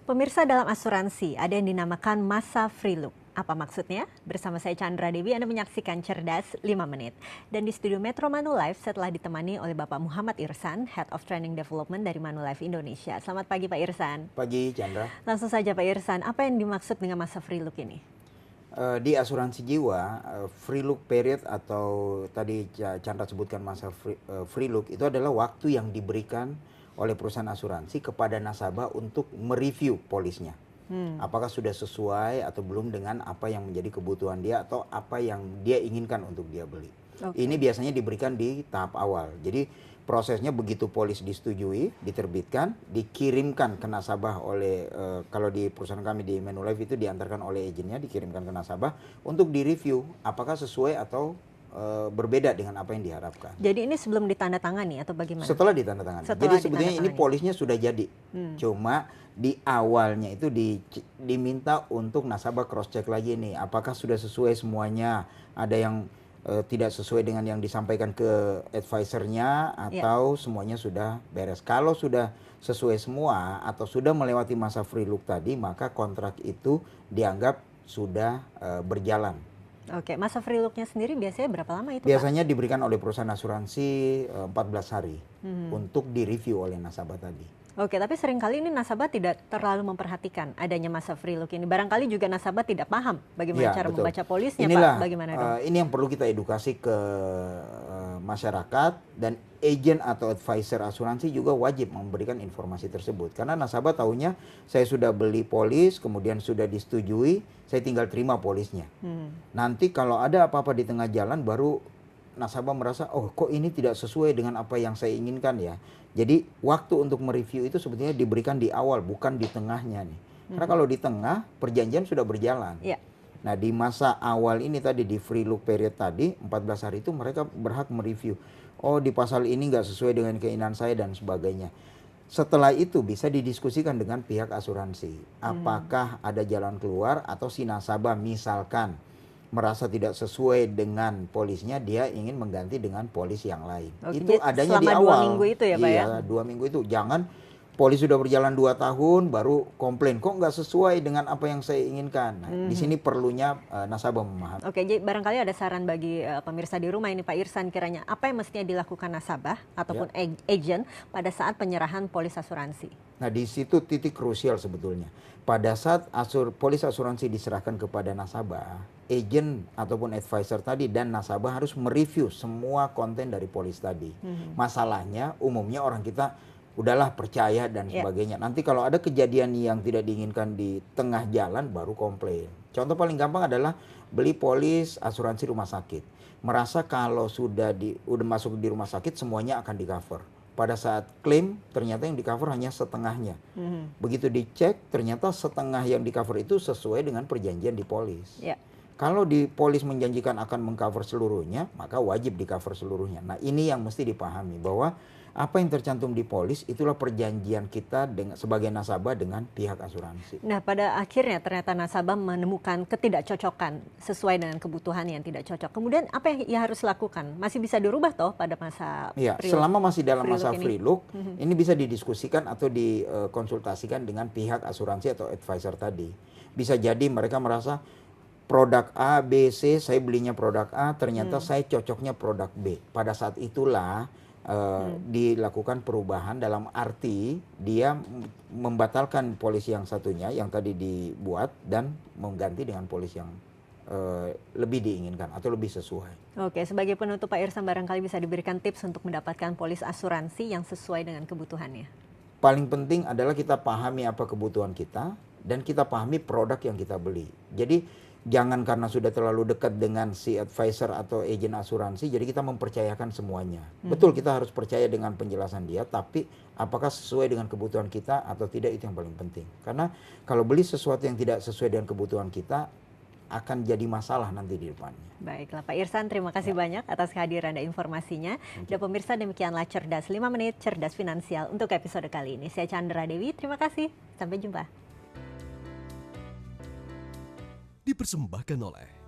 Pemirsa, dalam asuransi ada yang dinamakan masa free look. Apa maksudnya? Bersama saya Chandra Dewi, Anda menyaksikan Cerdas 5 Menit. Dan di studio Metro Manulife setelah ditemani oleh Bapak Muhammad Irsan, Head of Training Development dari Manulife Indonesia. Selamat pagi Pak Irsan. Pagi Chandra. Langsung saja Pak Irsan, apa yang dimaksud dengan masa free look ini? Di asuransi jiwa, free look period atau tadi Chandra sebutkan masa free look itu adalah waktu yang diberikan oleh perusahaan asuransi kepada nasabah untuk mereview polisnya. Apakah sudah sesuai atau belum dengan apa yang menjadi kebutuhan dia atau apa yang dia inginkan untuk dia beli. Ini biasanya diberikan di tahap awal. Jadi prosesnya begitu polis disetujui, diterbitkan, dikirimkan ke nasabah oleh, kalau di perusahaan kami di Manulife itu diantarkan oleh agennya, dikirimkan ke nasabah untuk direview apakah sesuai atau berbeda dengan apa yang diharapkan. Jadi ini sebelum ditandatangani atau bagaimana? Setelah ditandatangani. Jadi sebetulnya ini polisnya sudah jadi. Cuma di awalnya itu diminta untuk nasabah cross check lagi nih, apakah sudah sesuai semuanya. Ada yang tidak sesuai dengan yang disampaikan ke advisernya atau semuanya sudah beres. Kalau sudah sesuai semua atau sudah melewati masa free look tadi, maka kontrak itu dianggap sudah berjalan. Oke, masa free look-nya sendiri biasanya berapa lama itu, Biasanya Pak? diberikan oleh perusahaan asuransi 14 hari untuk direview oleh nasabah tadi. Oke, tapi seringkali ini nasabah tidak terlalu memperhatikan adanya masa free look ini. Barangkali juga nasabah tidak paham bagaimana cara membaca polisnya, Inilah, Pak. Bagaimana dong? Ini yang perlu kita edukasi ke masyarakat, dan agen atau advisor asuransi juga wajib memberikan informasi tersebut. Karena nasabah tahunya saya sudah beli polis, kemudian sudah disetujui, saya tinggal terima polisnya. Nanti kalau ada apa-apa di tengah jalan baru nasabah merasa, oh kok ini tidak sesuai dengan apa yang saya inginkan ya. Jadi waktu untuk mereview itu sebetulnya diberikan di awal, bukan di tengahnya nih. Karena kalau di tengah perjanjian sudah berjalan. Nah di masa awal ini tadi di free look period tadi 14 hari itu mereka berhak mereview. Oh di pasal ini nggak sesuai dengan keinginan saya dan sebagainya. Setelah itu bisa didiskusikan dengan pihak asuransi. Apakah ada jalan keluar atau si nasabah misalkan merasa tidak sesuai dengan polisnya, dia ingin mengganti dengan polis yang lain. Itu adanya di awal. 2 minggu itu ya Pak ya? Iya, 2 minggu itu. Jangan polis sudah berjalan 2 tahun baru komplain, kok nggak sesuai dengan apa yang saya inginkan. Nah, di sini perlunya nasabah memahami. Oke, jadi barangkali ada saran bagi pemirsa di rumah ini Pak Irsan, kiranya apa yang mestinya dilakukan nasabah ataupun agent pada saat penyerahan polis asuransi? Nah di situ titik krusial sebetulnya. Pada saat polis asuransi diserahkan kepada nasabah, agent ataupun advisor tadi dan nasabah harus mereview semua konten dari polis tadi. Masalahnya umumnya orang kita udahlah percaya dan sebagainya. Nanti kalau ada kejadian yang tidak diinginkan di tengah jalan baru komplain. Contoh paling gampang adalah beli polis asuransi rumah sakit. Merasa kalau sudah masuk di rumah sakit semuanya akan di cover. Pada saat klaim ternyata yang di cover hanya setengahnya. Begitu dicek ternyata setengah yang di cover itu sesuai dengan perjanjian di polis. Kalau di polis menjanjikan akan mengcover seluruhnya, maka wajib di cover seluruhnya. Nah ini yang mesti dipahami bahwa apa yang tercantum di polis itulah perjanjian kita sebagai nasabah dengan pihak asuransi. Nah pada akhirnya ternyata nasabah menemukan ketidakcocokan sesuai dengan kebutuhan yang tidak cocok. Kemudian apa yang ia harus lakukan? Masih bisa dirubah toh pada masa selama masih dalam masa free look, ini bisa didiskusikan atau dikonsultasikan dengan pihak asuransi atau advisor tadi. Bisa jadi mereka merasa produk A, B, C, saya belinya produk A, ternyata saya cocoknya produk B. Pada saat itulah dilakukan perubahan dalam arti dia membatalkan polis yang satunya yang tadi dibuat dan mengganti dengan polis yang lebih diinginkan atau lebih sesuai. Oke, sebagai penutup Pak Irsan barangkali bisa diberikan tips untuk mendapatkan polis asuransi yang sesuai dengan kebutuhannya. Paling penting adalah kita pahami apa kebutuhan kita dan kita pahami produk yang kita beli. Jadi jangan karena sudah terlalu dekat dengan si advisor atau agen asuransi, jadi kita mempercayakan semuanya. Betul kita harus percaya dengan penjelasan dia, tapi apakah sesuai dengan kebutuhan kita atau tidak itu yang paling penting. Karena kalau beli sesuatu yang tidak sesuai dengan kebutuhan kita, akan jadi masalah nanti di depannya. Baiklah Pak Irsan, terima kasih banyak atas kehadiran dan informasinya. Dan pemirsa, demikianlah Cerdas 5 Menit, Cerdas Finansial untuk episode kali ini. Saya Chandra Dewi, terima kasih. Sampai jumpa. Dipersembahkan oleh